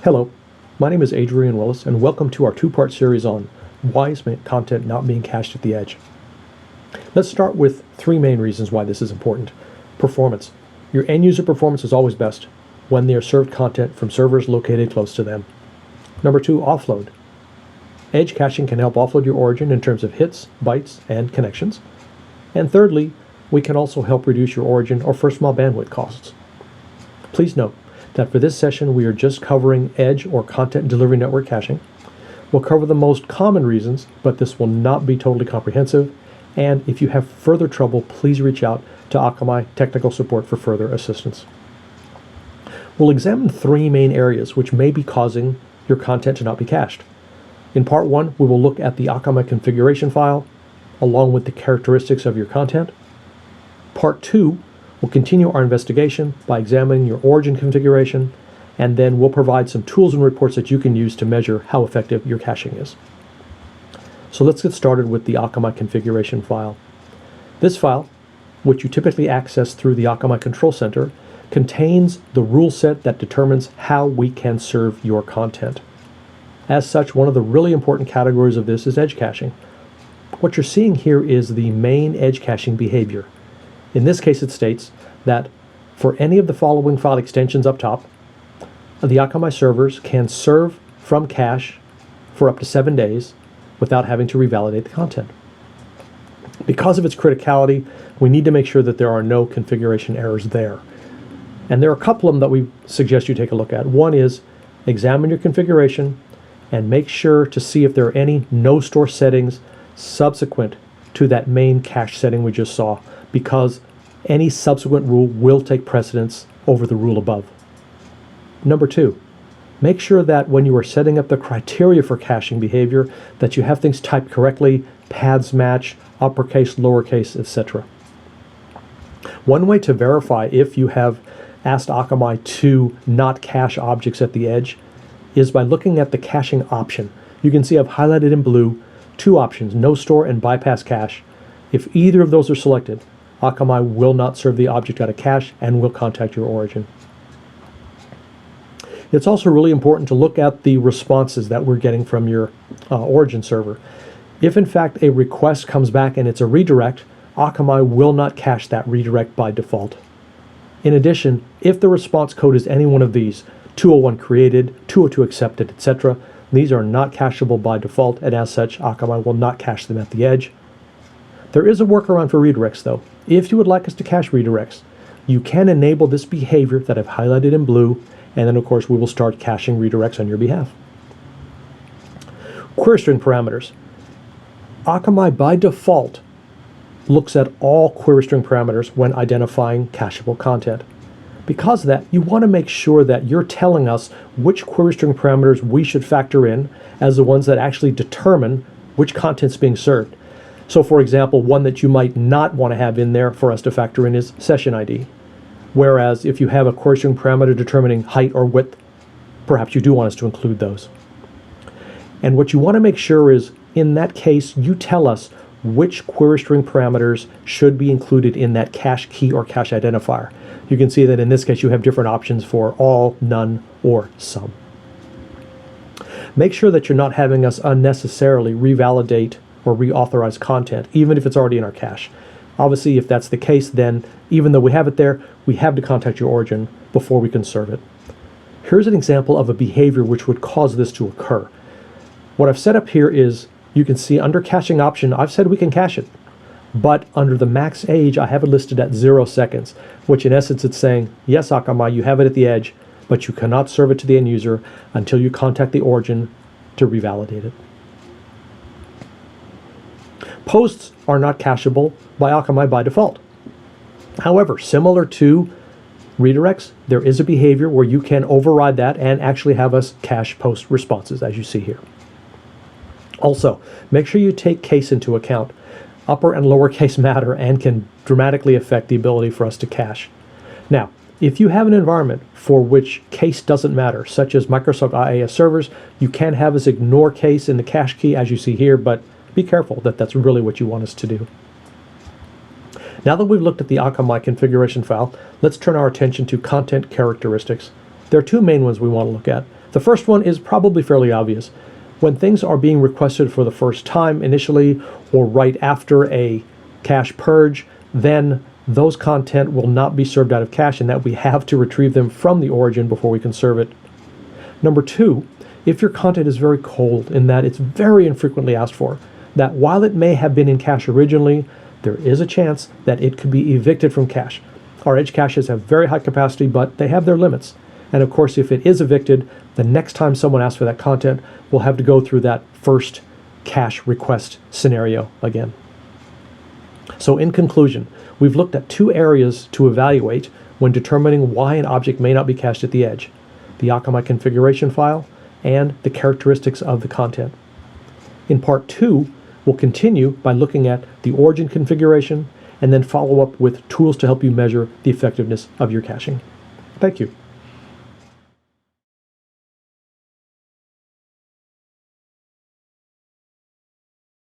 Hello, my name is Adrian Willis, and welcome to our two-part series on why is content not being cached at the edge. Let's start with three main reasons why this is important. Performance. Your end-user performance is always best when they are served content from servers located close to them. Number two, offload. Edge caching can help offload your origin in terms of hits, bytes, and connections. And thirdly, we can also help reduce your origin or first-mile bandwidth costs. Please note that for this session we are just covering edge or content delivery network caching. We'll cover the most common reasons, but this will not be totally comprehensive, and if you have further trouble, please reach out to Akamai technical support for further assistance. We'll examine three main areas which may be causing your content to not be cached. In part one, we will look at the Akamai configuration file along with the characteristics of your content. Part two, we'll continue our investigation by examining your origin configuration, and then we'll provide some tools and reports that you can use to measure how effective your caching is. So let's get started with the Akamai configuration file. This file, which you typically access through the Akamai Control Center, contains the rule set that determines how we can serve your content. As such, one of the really important categories of this is edge caching. What you're seeing here is the main edge caching behavior. In this case, it states that for any of the following file extensions up top, the Akamai servers can serve from cache for up to 7 days without having to revalidate the content. Because of its criticality, we need to make sure that there are no configuration errors there. And there are a couple of them that we suggest you take a look at. One is examine your configuration and make sure to see if there are any no store settings subsequent to that main cache setting we just saw, because any subsequent rule will take precedence over the rule above. Number two, make sure that when you are setting up the criteria for caching behavior that you have things typed correctly, paths match, uppercase, lowercase, etc. One way to verify if you have asked Akamai to not cache objects at the edge is by looking at the caching option. You can see I've highlighted in blue two options, no store and bypass cache. If either of those are selected, Akamai will not serve the object out of cache and will contact your origin. It's also really important to look at the responses that we're getting from your origin server. If in fact a request comes back and it's a redirect, Akamai will not cache that redirect by default. In addition, if the response code is any one of these, 201 created, 202 accepted, etc., these are not cacheable by default, and as such, Akamai will not cache them at the edge. There is a workaround for redirects though. If you would like us to cache redirects, you can enable this behavior that I've highlighted in blue, and then of course we will start caching redirects on your behalf. Query string parameters. Akamai by default looks at all query string parameters when identifying cacheable content. Because of that, you want to make sure that you're telling us which query string parameters we should factor in as the ones that actually determine which content's being served. So for example, one that you might not want to have in there for us to factor in is session ID. Whereas if you have a query string parameter determining height or width, perhaps you do want us to include those. And what you want to make sure is, in that case, you tell us which query string parameters should be included in that cache key or cache identifier. You can see that in this case you have different options for all, none, or some. Make sure that you're not having us unnecessarily revalidate or reauthorize content, even if it's already in our cache. Obviously, if that's the case, then even though we have it there, we have to contact your origin before we can serve it. Here's an example of a behavior which would cause this to occur. What I've set up here is, you can see under caching option, I've said we can cache it. But under the max age, I have it listed at 0 seconds, which in essence it's saying, yes, Akamai, you have it at the edge, but you cannot serve it to the end user until you contact the origin to revalidate it. Posts are not cacheable by Akamai by default. However, similar to redirects, there is a behavior where you can override that and actually have us cache post responses, as you see here. Also, make sure you take case into account. Upper and lowercase matter and can dramatically affect the ability for us to cache. Now, if you have an environment for which case doesn't matter, such as Microsoft IaaS servers, you can have us ignore case in the cache key, as you see here, but be careful that that's really what you want us to do. Now that we've looked at the Akamai configuration file, let's turn our attention to content characteristics. There are two main ones we want to look at. The first one is probably fairly obvious. When things are being requested for the first time initially or right after a cache purge, then those content will not be served out of cache, and that we have to retrieve them from the origin before we can serve it. Number two, if your content is very cold in that it's very infrequently asked for, that while it may have been in cache originally, there is a chance that it could be evicted from cache. Our edge caches have very high capacity, but they have their limits. And of course, if it is evicted, the next time someone asks for that content, we'll have to go through that first cache request scenario again. So in conclusion, we've looked at two areas to evaluate when determining why an object may not be cached at the edge: the Akamai configuration file and the characteristics of the content. In part 2, we'll continue by looking at the origin configuration and then follow up with tools to help you measure the effectiveness of your caching. Thank you.